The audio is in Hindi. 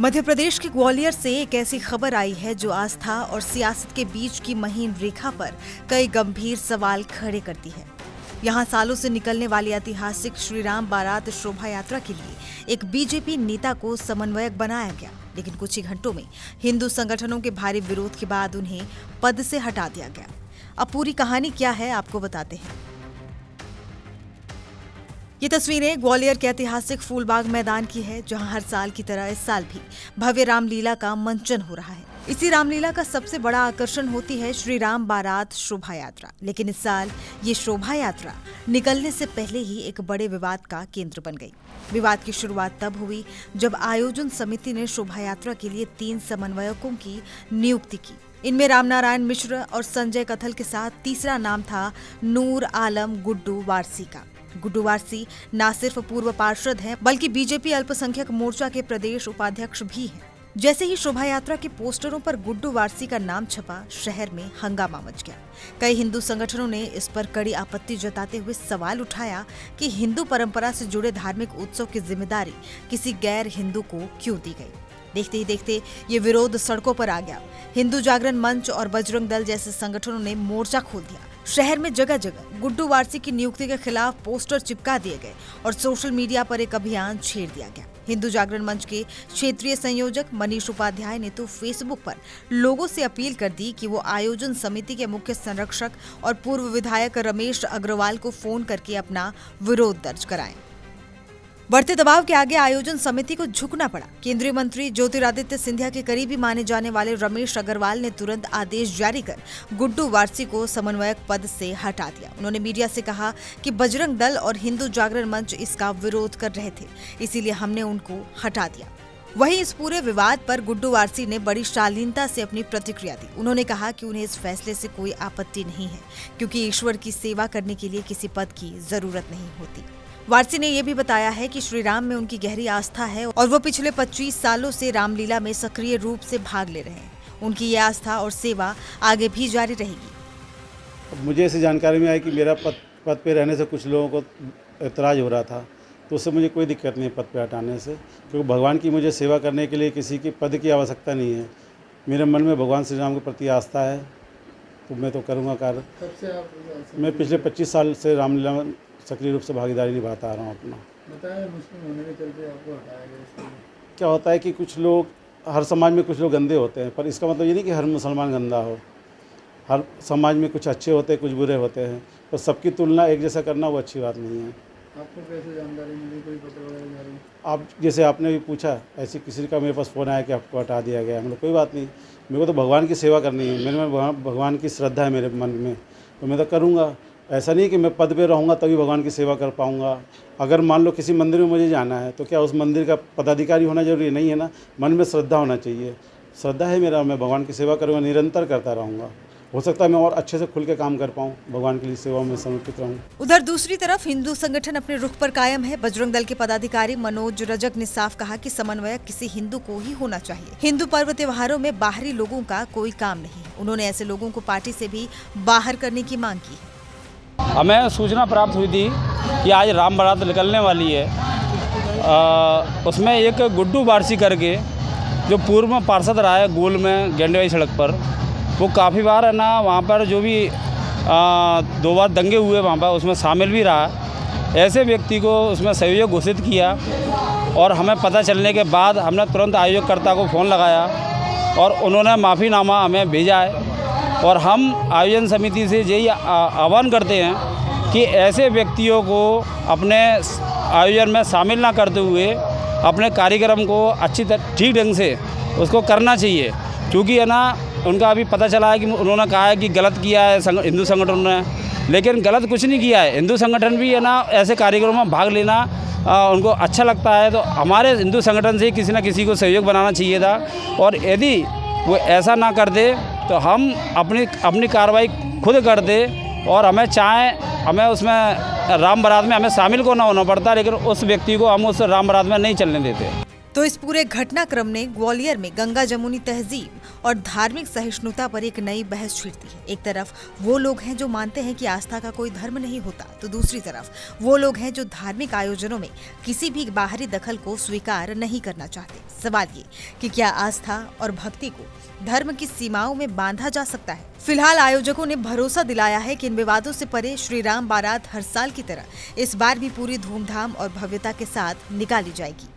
मध्य प्रदेश के ग्वालियर से एक ऐसी खबर आई है जो आस्था और सियासत के बीच की महीन रेखा पर कई गंभीर सवाल खड़े करती है। यहाँ सालों से निकलने वाली ऐतिहासिक श्री राम बारात शोभा यात्रा के लिए एक बीजेपी नेता को समन्वयक बनाया गया, लेकिन कुछ ही घंटों में हिंदू संगठनों के भारी विरोध के बाद उन्हें पद से हटा दिया गया। अब पूरी कहानी क्या है आपको बताते हैं। ये तस्वीरें ग्वालियर के ऐतिहासिक फूलबाग मैदान की है, जहां हर साल की तरह इस साल भी भव्य रामलीला का मंचन हो रहा है। इसी रामलीला का सबसे बड़ा आकर्षण होती है श्री राम बारात शोभा यात्रा, लेकिन इस साल ये शोभा यात्रा निकलने से पहले ही एक बड़े विवाद का केंद्र बन गई। विवाद की शुरुआत तब हुई जब आयोजन समिति ने शोभा यात्रा के लिए 3 समन्वयकों की नियुक्ति की। इनमें रामनारायण मिश्र और संजय कथल के साथ तीसरा नाम था नूर आलम गुड्डू वारसी का। गुड्डू वारसी न सिर्फ पूर्व पार्षद हैं, बल्कि बीजेपी अल्पसंख्यक मोर्चा के प्रदेश उपाध्यक्ष भी हैं। जैसे ही शोभा यात्रा के पोस्टरों पर गुड्डू वारसी का नाम छपा, शहर में हंगामा मच गया। कई हिंदू संगठनों ने इस पर कड़ी आपत्ति जताते हुए सवाल उठाया कि हिंदू परंपरा से जुड़े धार्मिक उत्सव की जिम्मेदारी किसी गैर हिंदू को क्यों दी गई। देखते ही देखते ये विरोध सड़कों पर आ गया। हिंदू जागरण मंच और बजरंग दल जैसे संगठनों ने मोर्चा खोल दिया। शहर में जगह जगह गुड्डू वारसी की नियुक्ति के खिलाफ पोस्टर चिपका दिए गए और सोशल मीडिया पर एक अभियान छेड़ दिया गया। हिंदू जागरण मंच के क्षेत्रीय संयोजक मनीष उपाध्याय ने तो फेसबुक पर लोगों से अपील कर दी कि वो आयोजन समिति के मुख्य संरक्षक और पूर्व विधायक रमेश अग्रवाल को फोन करके अपना विरोध दर्ज कराएं। बढ़ते दबाव के आगे आयोजन समिति को झुकना पड़ा। केंद्रीय मंत्री ज्योतिरादित्य सिंधिया के करीबी माने जाने वाले रमेश अग्रवाल ने तुरंत आदेश जारी कर गुड्डू वारसी को समन्वयक पद से हटा दिया। उन्होंने मीडिया से कहा कि बजरंग दल और हिंदू जागरण मंच इसका विरोध कर रहे थे, इसीलिए हमने उनको हटा दिया। वहीं इस पूरे विवाद पर गुड्डू वारसी ने बड़ी शालीनता से अपनी प्रतिक्रिया दी। उन्होंने कहा कि उन्हें इस फैसले से कोई आपत्ति नहीं है, क्योंकि ईश्वर की सेवा करने के लिए किसी पद की जरूरत नहीं होती। वारसी ने यह भी बताया है कि श्री राम में उनकी गहरी आस्था है और वो पिछले 25 सालों से रामलीला में सक्रिय रूप से भाग ले रहे हैं। उनकी ये आस्था और सेवा आगे भी जारी रहेगी। मुझे ऐसी जानकारी में आई कि मेरा पद पे रहने से कुछ लोगों को एतराज़ हो रहा था, तो उससे मुझे कोई दिक्कत नहीं है पद पे हटाने से, क्योंकि भगवान की मुझे सेवा करने के लिए किसी की पद की आवश्यकता नहीं है। मेरे मन में भगवान श्री राम के प्रति आस्था है, तो मैं तो करूँगा कार्य। मैं पिछले 25 साल से रामलीला में सक्रिय रूप से भागीदारी निभाता आ रहा हूँ अपना। बताया मुस्लिम होने के चलते आपको हटाया गया। क्या होता है कि कुछ लोग, हर समाज में कुछ लोग गंदे होते हैं, पर इसका मतलब ये नहीं कि हर मुसलमान गंदा हो। हर समाज में कुछ अच्छे होते हैं, कुछ बुरे होते हैं, तो सबकी तुलना एक जैसा करना वो अच्छी बात नहीं है। आपको कैसे जानकारी मिली, कोई पता वगैरह जारी? आप जैसे आपने भी पूछा, ऐसे किसी का मेरे पास फ़ोन आया कि आपको हटा दिया गया। मतलब कोई बात नहीं, मेरे को तो भगवान की सेवा करनी है, मेरे में भगवान की श्रद्धा है मेरे मन में, तो मैं तो करूँगा। ऐसा नहीं कि मैं पद पे रहूँगा तभी भगवान की सेवा कर पाऊँगा। अगर मान लो किसी मंदिर में मुझे जाना है, तो क्या उस मंदिर का पदाधिकारी होना जरूरी नहीं है ना? मन में श्रद्धा होना चाहिए। श्रद्धा है मेरा, मैं भगवान की सेवा करूँगा, निरंतर करता रहूँगा। हो सकता है मैं और अच्छे से खुल के काम कर पाऊँ, भगवान के लिए सेवा में समर्पित रहूँ। उधर दूसरी तरफ हिंदू संगठन अपने रुख पर कायम है। बजरंग दल के पदाधिकारी मनोज रजक ने साफ कहा कि समन्वयक किसी हिंदू को ही होना चाहिए। हिंदू पर्व त्योहारों में बाहरी लोगों का कोई काम नहीं। उन्होंने ऐसे लोगों को पार्टी से भी बाहर करने की मांग की। हमें सूचना प्राप्त हुई थी कि आज राम बारात निकलने वाली है। उसमें एक गुड्डू वारसी करके जो पूर्व में पार्षद रहा है गोल में गेंडेवाई सड़क पर, वो काफ़ी बार है ना वहाँ पर जो भी 2 बार दंगे हुए वहाँ पर उसमें शामिल भी रहा। ऐसे व्यक्ति को उसमें सहयोग घोषित किया और हमें पता चलने के बाद हमने तुरंत आयोजककर्ता को फ़ोन लगाया और उन्होंने माफ़ीनामा हमें भेजा है। और हम आयोजन समिति से यही आह्वान करते हैं कि ऐसे व्यक्तियों को अपने आयोजन में शामिल ना करते हुए अपने कार्यक्रम को ठीक ढंग से उसको करना चाहिए, क्योंकि है ना उनका अभी पता चला है कि उन्होंने कहा है कि गलत किया है हिंदू संगठन ने, लेकिन गलत कुछ नहीं किया है। हिंदू संगठन भी है ना ऐसे कार्यक्रमों में भाग लेना उनको अच्छा लगता है, तो हमारे हिंदू संगठन से किसी न किसी को सहयोग बनाना चाहिए था। और यदि वो ऐसा ना कर दे तो हम अपनी कार्रवाई खुद कर दे, और हमें उसमें राम बारात में हमें शामिल को ना होना पड़ता, लेकिन उस व्यक्ति को हम उस राम बारात में नहीं चलने देते। तो इस पूरे घटनाक्रम ने ग्वालियर में गंगा जमुनी तहजीब और धार्मिक सहिष्णुता पर एक नई बहस छेड़ दी है। एक तरफ वो लोग हैं जो मानते हैं कि आस्था का कोई धर्म नहीं होता, तो दूसरी तरफ वो लोग हैं जो धार्मिक आयोजनों में किसी भी बाहरी दखल को स्वीकार नहीं करना चाहते। सवाल ये कि क्या आस्था और भक्ति को धर्म की सीमाओं में बांधा जा सकता है? फिलहाल आयोजकों ने भरोसा दिलाया है कि इन विवादों से परे श्री राम बारात हर साल की तरह इस बार भी पूरी धूमधाम और भव्यता के साथ निकाली जाएगी।